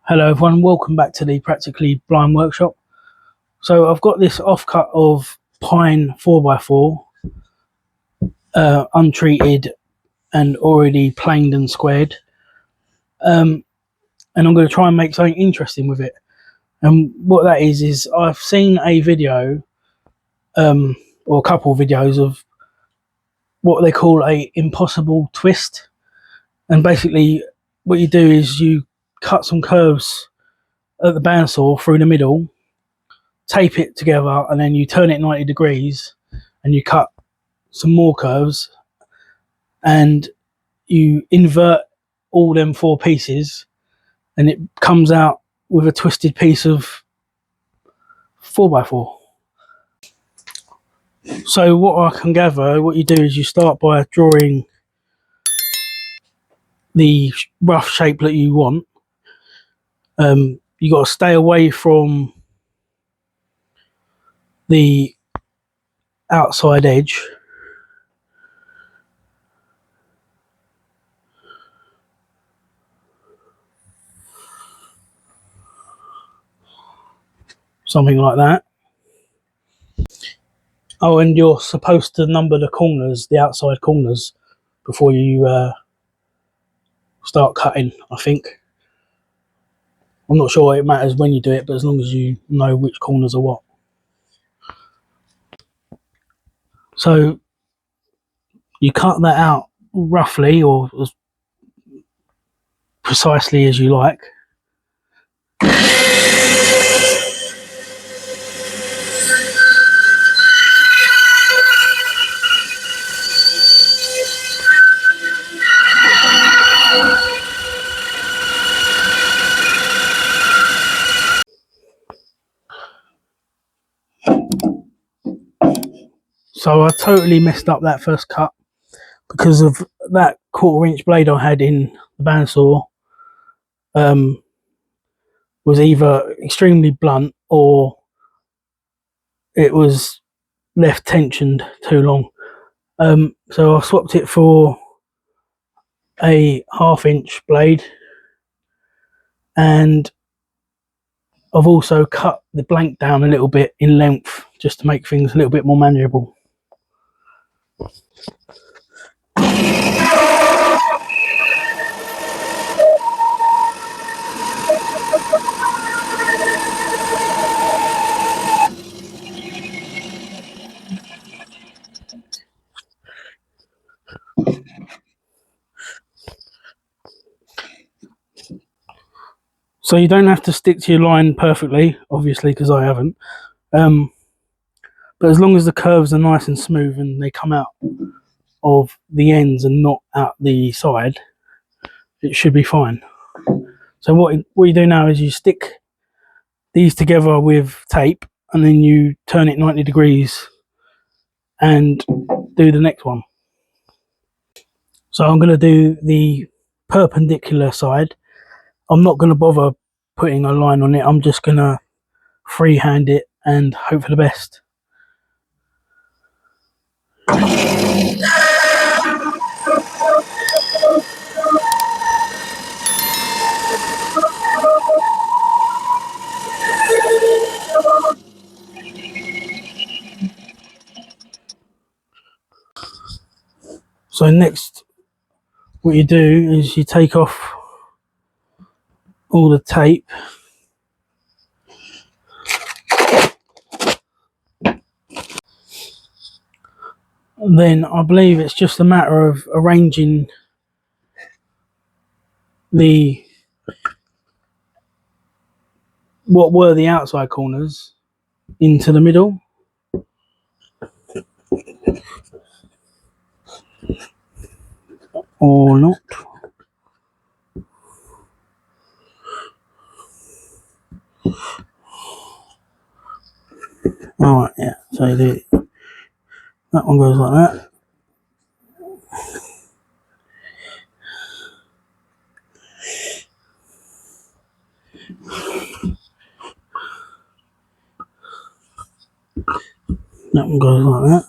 Hello everyone, welcome back to the Practically Blind Workshop. So I've got this offcut of pine 4x4, untreated and already planed and squared. And I'm going to try and make something interesting with it. And what that is I've seen a video, or a couple of videos of what they call a impossible twist. And basically what you do is you cut some curves at the bandsaw through the middle, tape it together, and then you turn it 90 degrees and you cut some more curves and you invert all them four pieces and it comes out with a twisted piece of 4x4. So what I can gather, what you do is you start by drawing the rough shape that you want. You got to stay away from the outside edge. Something like that. Oh, and you're supposed to number the corners, the outside corners, before you start cutting, I think. I'm not sure it matters when you do it, but as long as you know which corners are what. So you cut that out roughly or as precisely as you like. So I totally messed up that first cut because of that 1/4 inch blade I had in the bandsaw. Was either extremely blunt or it was left tensioned too long. So I swapped it for a 1/2 inch blade, and I've also cut the blank down a little bit in length just to make things a little bit more manageable. So you don't have to stick to your line perfectly, obviously, because I haven't. But as long as the curves are nice and smooth and they come out of the ends and not out the side, it should be fine. So what you do now is you stick these together with tape and then you turn it 90 degrees and do the next one. So I'm going to do the perpendicular side. I'm not going to bother putting a line on it. I'm just going to freehand it and hope for the best. So next, what you do is you take off all the tape. And then I believe it's just a matter of arranging what were the outside corners into the middle. Or not. Alright, yeah, so that one goes like that. That one goes like that.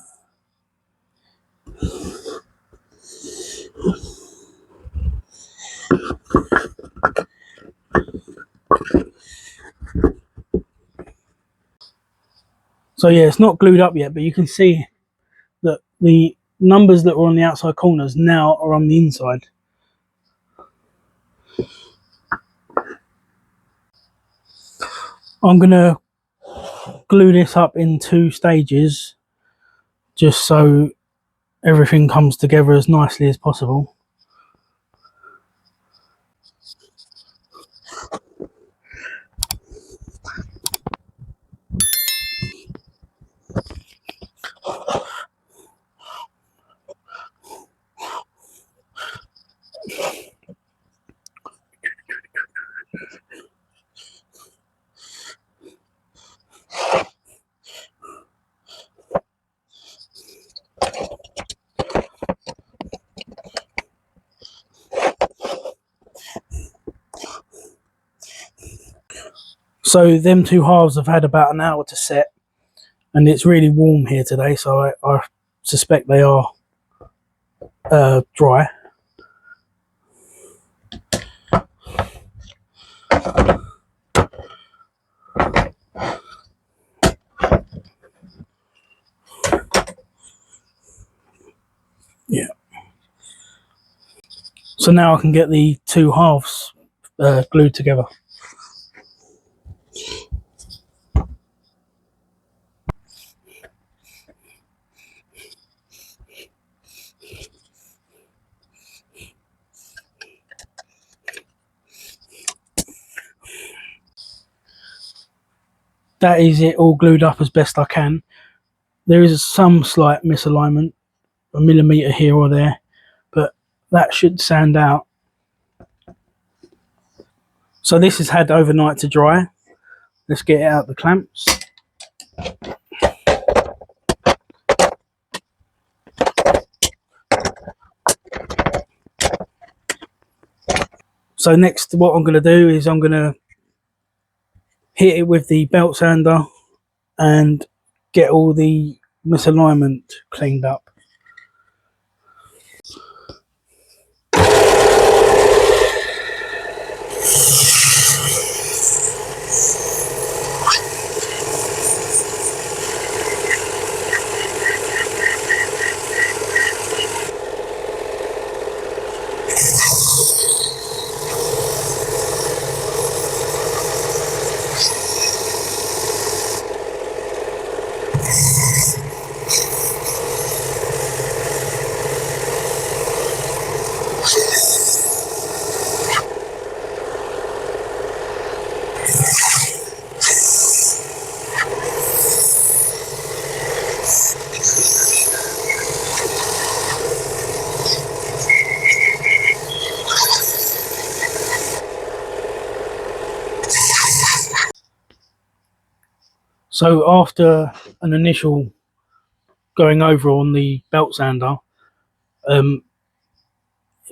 So yeah, it's not glued up yet, but you can see that the numbers that were on the outside corners now are on the inside. I'm going to glue this up in 2 stages just so everything comes together as nicely as possible. So them 2 halves have had about an hour to set, and it's really warm here today, so I suspect they are dry. Yeah. So now I can get the 2 halves glued together. That is it all glued up as best I can. There is some slight misalignment, a millimetre here or there, but that should sand out. So this has had overnight to dry. Let's get it out the clamps. So next what I'm going to do is I'm going to hit it with the belt sander and get all the misalignment cleaned up. So after an initial going over on the belt sander, it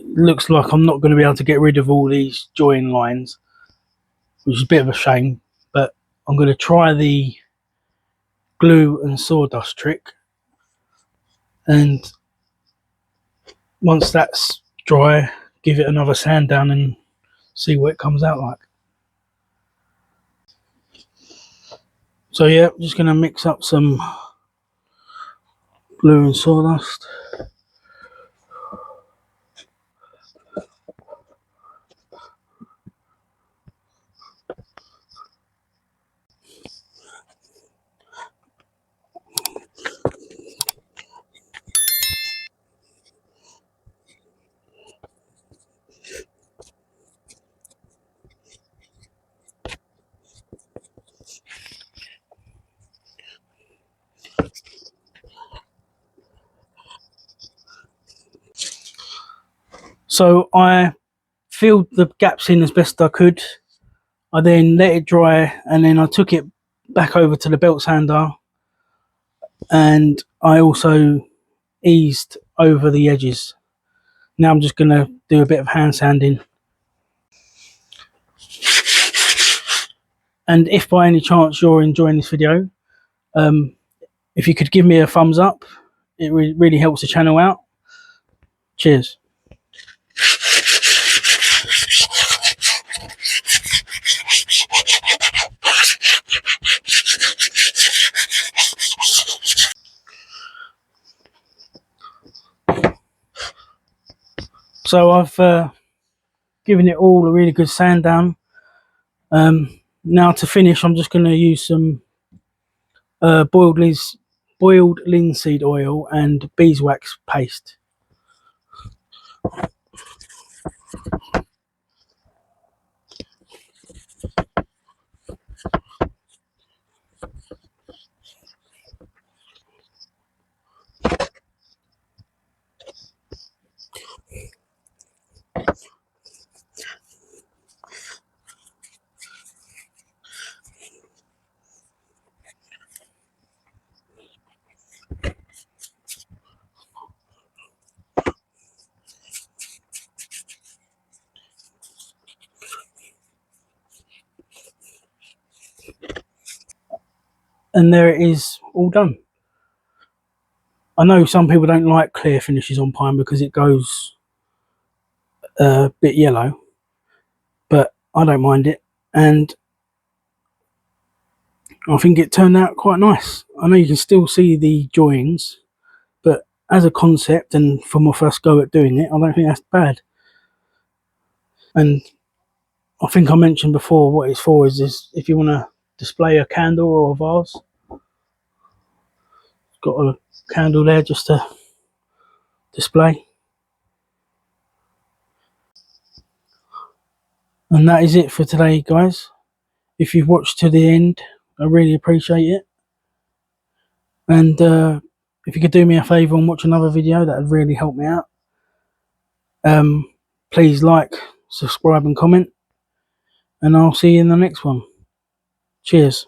looks like I'm not going to be able to get rid of all these join lines, which is a bit of a shame, but I'm going to try the glue and sawdust trick, and once that's dry, give it another sand down and see what it comes out like. So yeah, I'm just going to mix up some glue and sawdust. So I filled the gaps in as best I could. I then let it dry, and then I took it back over to the belt sander, and I also eased over the edges. Now I'm just going to do a bit of hand sanding. And if by any chance you're enjoying this video, if you could give me a thumbs up, it really helps the channel out. Cheers. So I've given it all a really good sand down. Now to finish, I'm just going to use some boiled linseed oil and beeswax paste. And there it is, all done. I know some people don't like clear finishes on pine because it goes a bit yellow, but I don't mind it, and I think it turned out quite nice. I know you can still see the joins, but as a concept and for my first go at doing it, I don't think that's bad. And I think I mentioned before what it's for is if you want to display a candle or a vase, got a candle there just to display. And that is it for today, guys. If you've watched to the end, I really appreciate it. And if you could do me a favour and watch another video, that would really help me out. Please like, subscribe and comment, and I'll see you in the next one. Cheers.